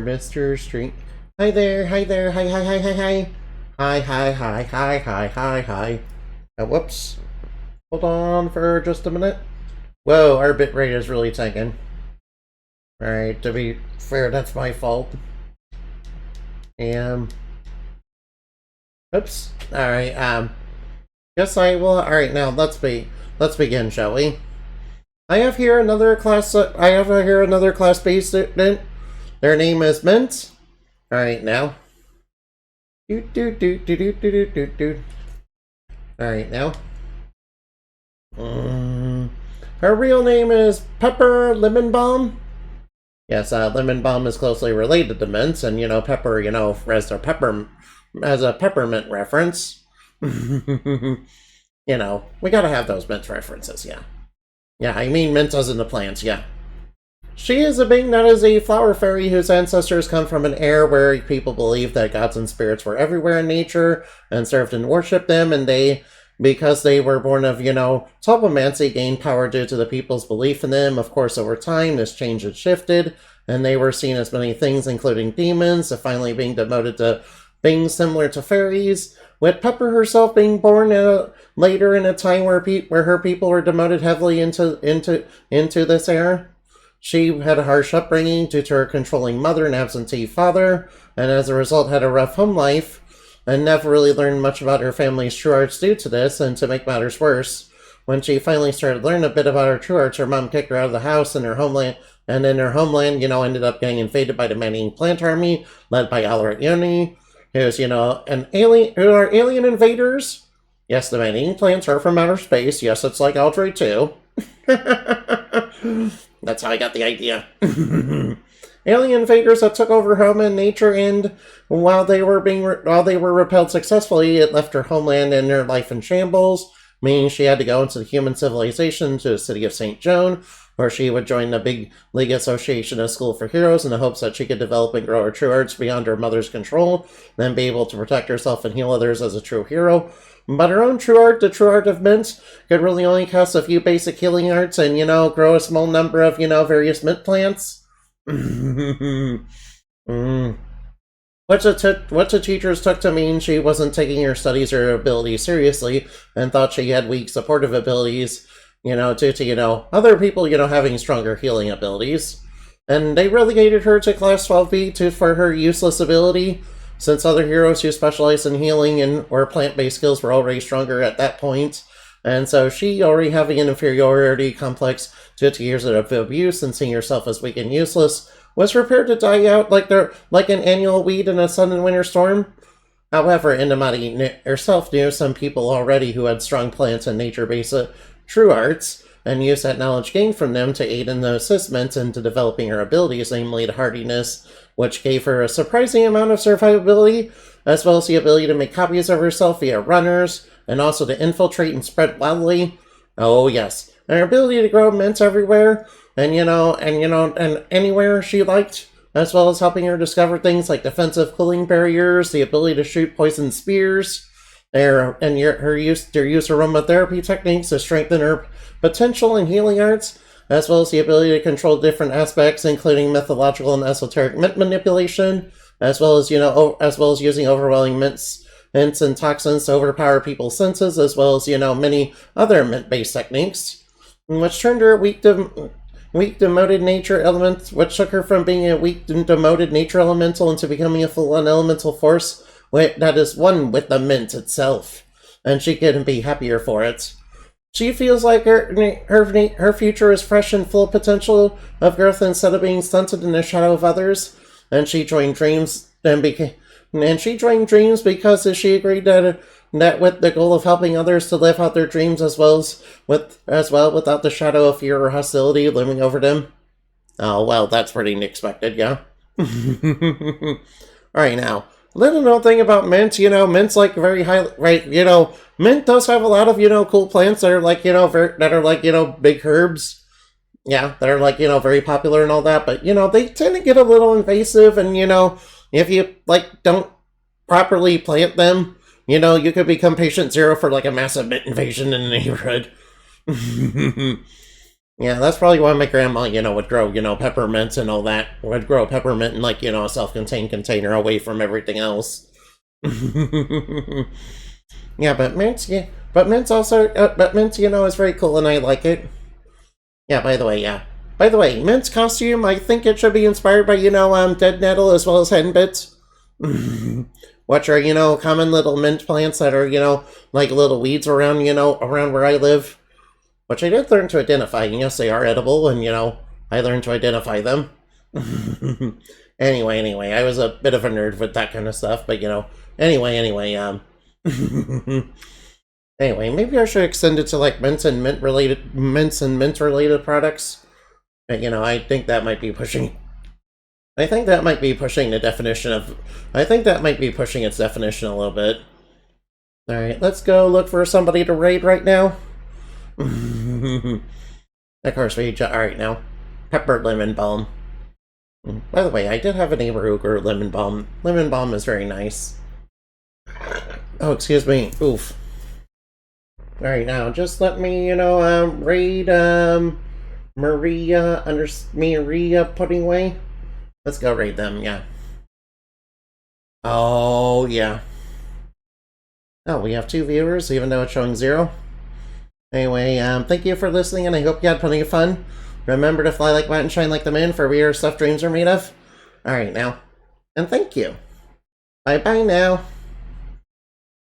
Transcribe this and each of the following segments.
Mr. Street. Hi there, hi there, hi, hi, hi, hi, hi. Hi, hi, hi, hi, hi, hi, hi. Whoops. Hold on for just a minute. Whoa, our bitrate is really tanking. Alright, to be fair, that's my fault. Oops. Alright, guess I will. Alright, now let's begin, shall we? I have here another class B student. Their name is Mint. Alright, now. Alright, now. Her real name is Pepper Lemonbalm. Yes, Lemonbalm is closely related to Mint, and Pepper, as a peppermint reference. We gotta have those Mint references, yeah. Yeah, I mean mint as in the plants, yeah. She is a being that is a flower fairy whose ancestors come from an era where people believed that gods and spirits were everywhere in nature and served and worshipped them, and because they were born of, Tulpamancy, gained power due to the people's belief in them. Of course, over time, this change had shifted, and they were seen as many things, including demons, to finally being demoted to beings similar to fairies, with Pepper herself being born later in a time where her people were demoted heavily into this era. She had a harsh upbringing due to her controlling mother and absentee father, and as a result had a rough home life, and never really learned much about her family's true arts due to this. And to make matters worse, when she finally started learning a bit about her true arts, her mom kicked her out of the house in her homeland, and in her homeland, ended up getting invaded by the Man-Eating Plant Army, led by Alaric Yoni, who's, who are alien invaders. Yes, the Man-Eating Plants are from outer space. Yes, it's like Aldrey too. That's how I got the idea. Alien invaders that took over home and nature, and while they were repelled successfully, it left her homeland and her life in shambles, meaning she had to go into the human civilization to the city of St. Joan, where she would join the Big League Association of School for Heroes in the hopes that she could develop and grow her true arts beyond her mother's control, then be able to protect herself and heal others as a true hero. But her own true art, the true art of Mint, could really only cast a few basic healing arts and, grow a small number of, various mint plants. What the teachers took to mean she wasn't taking her studies or abilities seriously and thought she had weak supportive abilities, due to, other people, having stronger healing abilities. And they relegated her to class 12B for her useless ability, since other heroes who specialized in healing or plant-based skills were already stronger at that point. And so she, already having an inferiority complex due to years of abuse and seeing herself as weak and useless, was prepared to die out like an annual weed in a sudden winter storm. However, Inamati herself knew some people already who had strong plants and nature-based true arts, and used that knowledge gained from them to aid in the assessment into developing her abilities, namely the hardiness, which gave her a surprising amount of survivability, as well as the ability to make copies of herself via runners, and also to infiltrate and spread wildly. Oh yes, and her ability to grow mints everywhere, and anywhere she liked, as well as helping her discover things like defensive cooling barriers, the ability to shoot poison spears, her use of aromatherapy techniques to strengthen her potential in healing arts, as well as the ability to control different aspects, including mythological and esoteric mint manipulation, as well as using overwhelming mints and toxins to overpower people's senses, as well as many other mint-based techniques, which turned her weak demoted nature element, which took her from being a weak demoted nature elemental into becoming a full-on elemental force that is one with the mint itself, and she couldn't be happier for it. She feels like her future is fresh and full of potential of growth instead of being stunted in the shadow of others, and she joined Dreams because she agreed that with the goal of helping others to live out their dreams as well without the shadow of fear or hostility looming over them. Oh well, that's pretty unexpected, yeah. Alright, now, little known thing about mint, mint's like very high, right, mint does have a lot of, cool plants that are like, big herbs. Yeah, that are like, very popular and all that, but, they tend to get a little invasive and, if you, don't properly plant them, you could become patient zero for like a massive mint invasion in the neighborhood. Yeah, that's probably why my grandma, would grow, peppermint and all that. Would grow peppermint in, like, a self-contained container away from everything else. Yeah, but mint, but mint, is very cool and I like it. Yeah, by the way, yeah. By the way, Mint's costume, I think it should be inspired by, Dead Nettle as well as Henbit. Which are, common little mint plants that are, like little weeds around, around where I live. Which I did learn to identify, and yes, they are edible, and, I learned to identify them. Anyway, I was a bit of a nerd with that kind of stuff, but, anyway, anyway, maybe I should extend it to, like, mints and mint-related products. But, I think that might be pushing... I think that might be pushing the definition of... I think that might be pushing its definition a little bit. Alright, let's go look for somebody to raid right now. Of course, we just... Alright, now. Pepper lemon balm. By the way, I did have a neighbor who grew lemon balm. Lemon balm is very nice. Oh, excuse me. Oof. Alright, now, just let me, raid, Maria Puddingway. Let's go raid them, yeah. Oh, yeah. Oh, we have 2 viewers, even though it's showing 0. Anyway, thank you for listening, and I hope you had plenty of fun. Remember to fly like a bat and shine like the moon, for we are stuff dreams are made of. Alright, now. And thank you. Bye-bye now.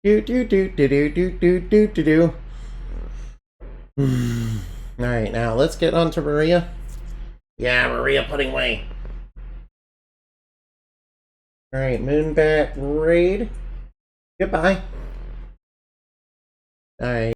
Do. Alright, now let's get on to Maria. Yeah, Maria Puddingway. Alright, Moonbat raid. Goodbye. Alright.